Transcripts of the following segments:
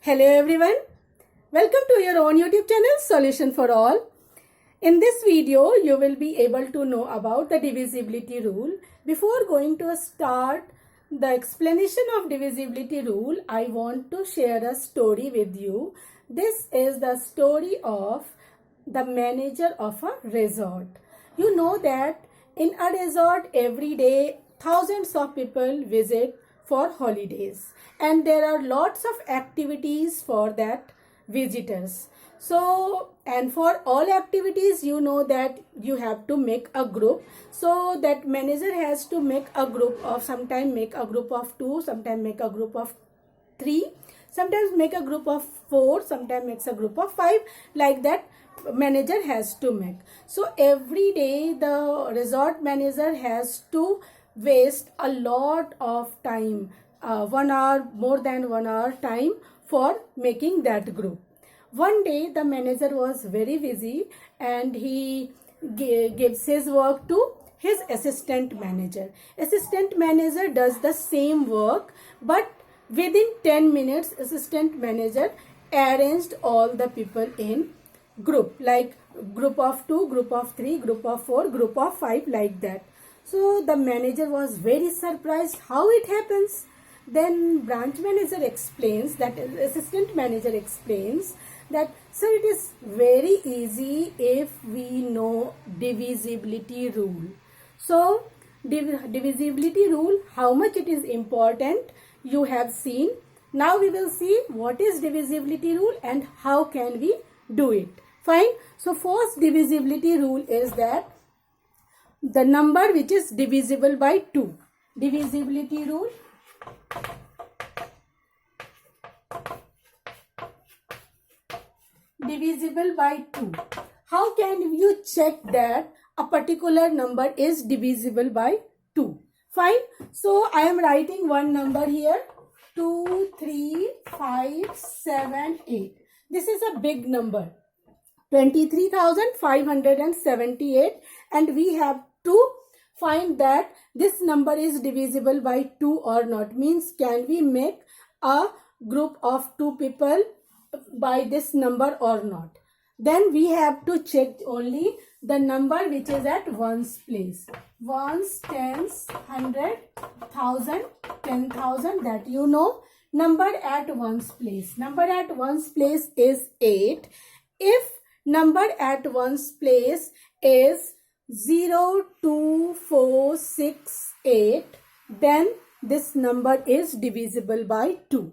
Hello everyone, welcome to your own YouTube channel Solution for All. In this video, you will be able to know about the divisibility rule. Before going to start the explanation of divisibility rule, I want to share a story with you. This is the story of the manager of a resort. You know that in a resort every day thousands of people visit for holidays and there are lots of activities for that visitors. So, and for all activities you know that you have to make a group. So that manager has to make a group of, sometimes make a group of 2, sometimes make a group of 3, sometimes make a group of 4, sometimes makes a group of 5, like that manager has to make. So every day the resort manager has to waste a lot of time, 1 hour, more than 1 hour time for making that group. One day the manager was very busy and he gives his work to his assistant manager. Assistant manager does the same work, but within 10 minutes assistant manager arranged all the people in group, like group of 2, group of 3, group of 4, group of 5, like that. So the manager was very surprised how it happens. Then branch manager explains, that assistant manager explains that, sir, it is very easy if we know divisibility rule. So divisibility rule, how much it is important, you have seen. Now we will see what is divisibility rule and how can we do it. Fine. So first divisibility rule is that the number which is divisible by 2. Divisibility rule. Divisible by 2. How can you check that a particular number is divisible by 2? Fine. So I am writing one number here. 2, 3, 5, 7, 8. This is a big number. 23,578, and we have to find that this number is divisible by 2 or not. Means can we make a group of 2 people by this number or not. Then we have to check only the number which is at ones place. Ones, tens, 100, 1000, 10,000, that you know. Number at ones place. Number at ones place is 8. If number at ones place is 0, 2, 4, 6, 8, then this number is divisible by 2.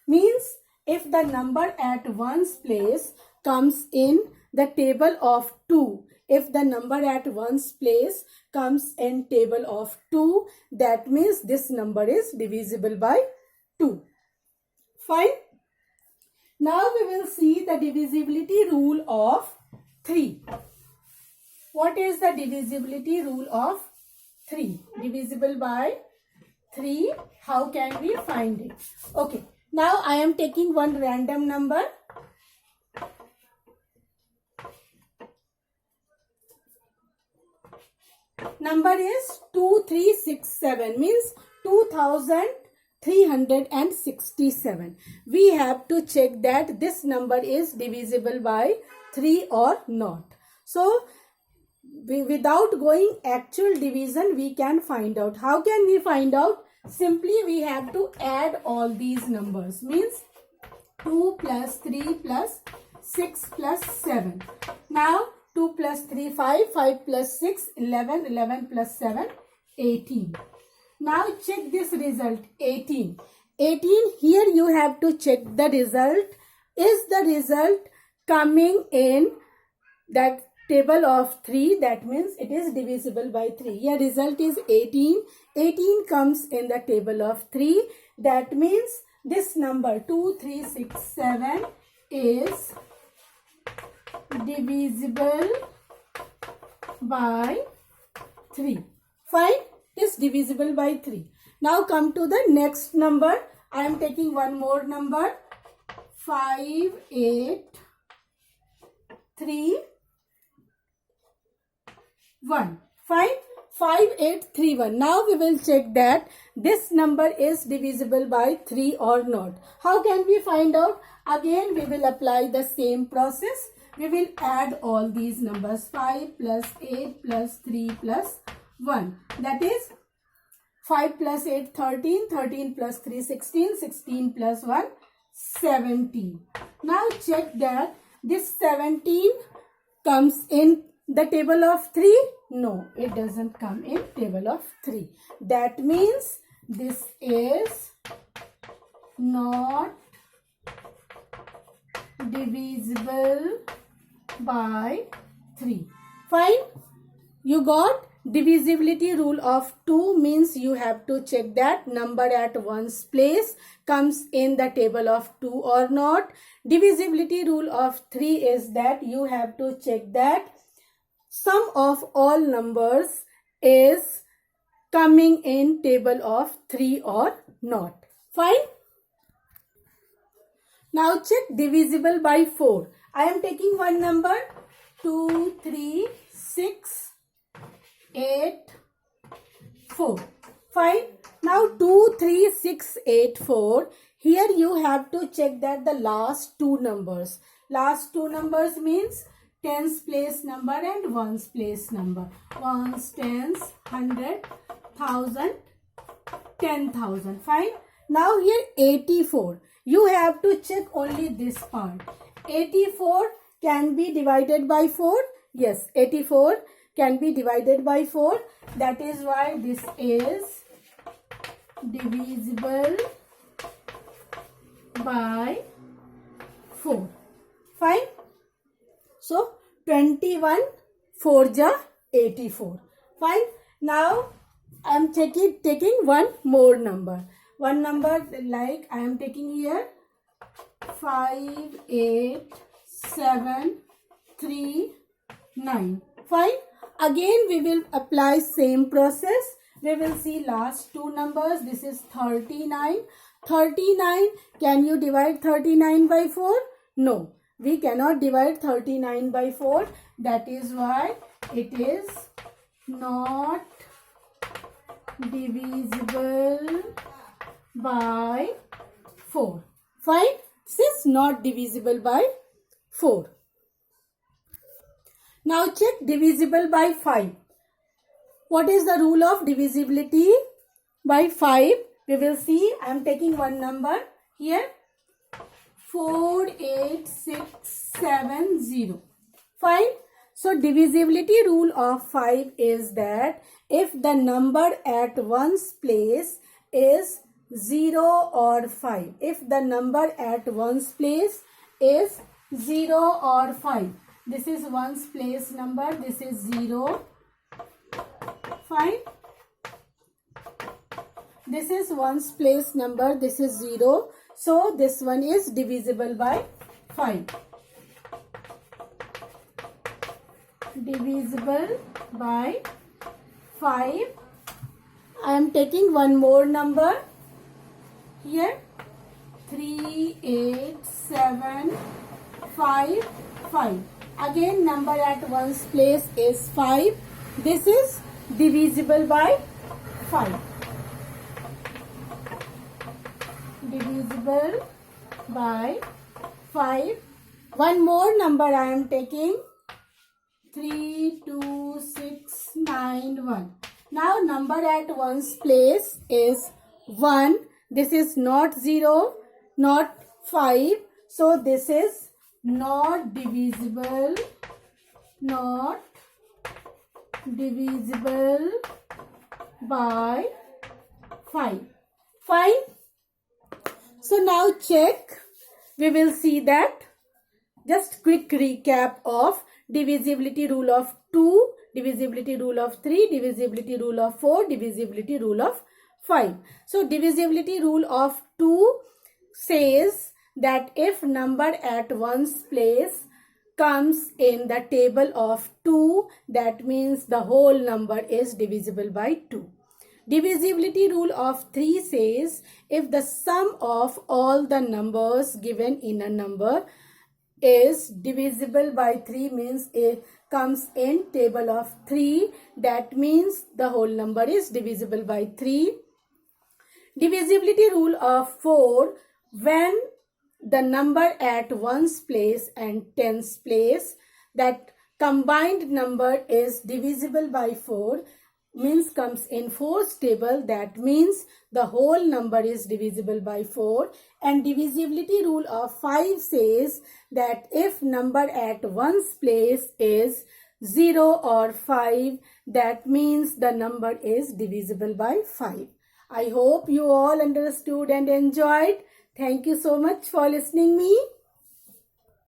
Means if the number at ones place comes in the table of 2, if the number at ones place comes in table of 2, that means this number is divisible by 2. Fine. Now we will see the divisibility rule of 3. What is the divisibility rule of 3? Divisible by 3. How can we find it? Okay. Now I am taking one random number. Number is 2367, means 2367. We have to check that this number is divisible by 3 or not. So without going actual division we can find out. How can we find out? Simply we have to add all these numbers. Means 2 plus 3 plus 6 plus 7. Now 2 plus 3, 5, 5 plus 6, 11, 11 plus 7, 18. Now check this result, 18. 18, here you have to check the result. Is the result coming in that table of 3? That means it is divisible by 3. Here result is 18. 18 comes in the table of 3. That means this number 2367 is divisible by 3. Fine. It is divisible by 3. Now come to the next number. I am taking one more number. 5, 8, 3, 1. Fine. 5831. Now we will check that this number is divisible by 3 or not. How can we find out? Again, we will apply the same process. We will add all these numbers. 5 plus 8 plus 3 plus 1. That is 5 plus 8, 13. 13 plus 3, 16. 16 plus 1, 17. Now check that this 17 comes in the table of 3. No, it doesn't come in table of 3. That means this is not divisible by 3. Fine. You got divisibility rule of 2 means you have to check that number at one's place comes in the table of 2 or not. Divisibility rule of 3 is that you have to check that sum of all numbers is coming in table of 3 or not. Fine. Now check divisible by 4. I am taking one number 2, 3, 6, 8, 4. Fine. Now 2, 3, 6, 8, 4. Here you have to check that the last two numbers. Last two numbers means tens place number and ones place number. Ones, tens, 100, 1000, 10,000. Fine. Now here 84. You have to check only this part. 84 can be divided by 4. Yes, 84 can be divided by 4. That is why this is divisible by 4. Fine. So 21 4 ja 84. Fine. Now I am taking one more number. One number like I am taking here 5, 8, 7, 3, 9. Fine. Again we will apply same process. We will see last two numbers. This is 39. 39. Can you divide 39 by 4? No. We cannot divide 39 by 4. That is why it is not divisible by 4. Fine. This is not divisible by 4. Now check divisible by 5. What is the rule of divisibility by 5? We will see. I am taking one number here. 4, 8, 6, 7, 0. Fine. So divisibility rule of 5 is that if the number at one's place is 0 or 5. If the number at one's place is 0 or 5. This is one's place number. This is 0. Fine. This is one's place number. This is 0. So this one is divisible by 5. Divisible by 5. I am taking one more number here. 3, 8, 7, 5, 5. Again number at one's place is 5. This is divisible by 5. Divisible by 5. One more number I am taking. 3, 2, 6, 9, 1. Now number at one's place is 1. This is not 0, not 5. So this is not divisible, not divisible by 5. Fine. So now check. We will see that. Just quick recap of divisibility rule of 2, divisibility rule of 3, divisibility rule of 4, divisibility rule of 5. So divisibility rule of 2 says that if number at one's place comes in the table of 2, that means the whole number is divisible by 2. Divisibility rule of 3 says if the sum of all the numbers given in a number is divisible by 3 means comes in table of 3. That means the whole number is divisible by 3. Divisibility rule of 4. When the number at ones place and tens place, that combined number is divisible by 4, means comes in 4's table. That means the whole number is divisible by 4. And divisibility rule of 5 says that if number at ones place is 0 or 5, that means the number is divisible by 5. I hope you all understood and enjoyed. Thank you so much for listening me.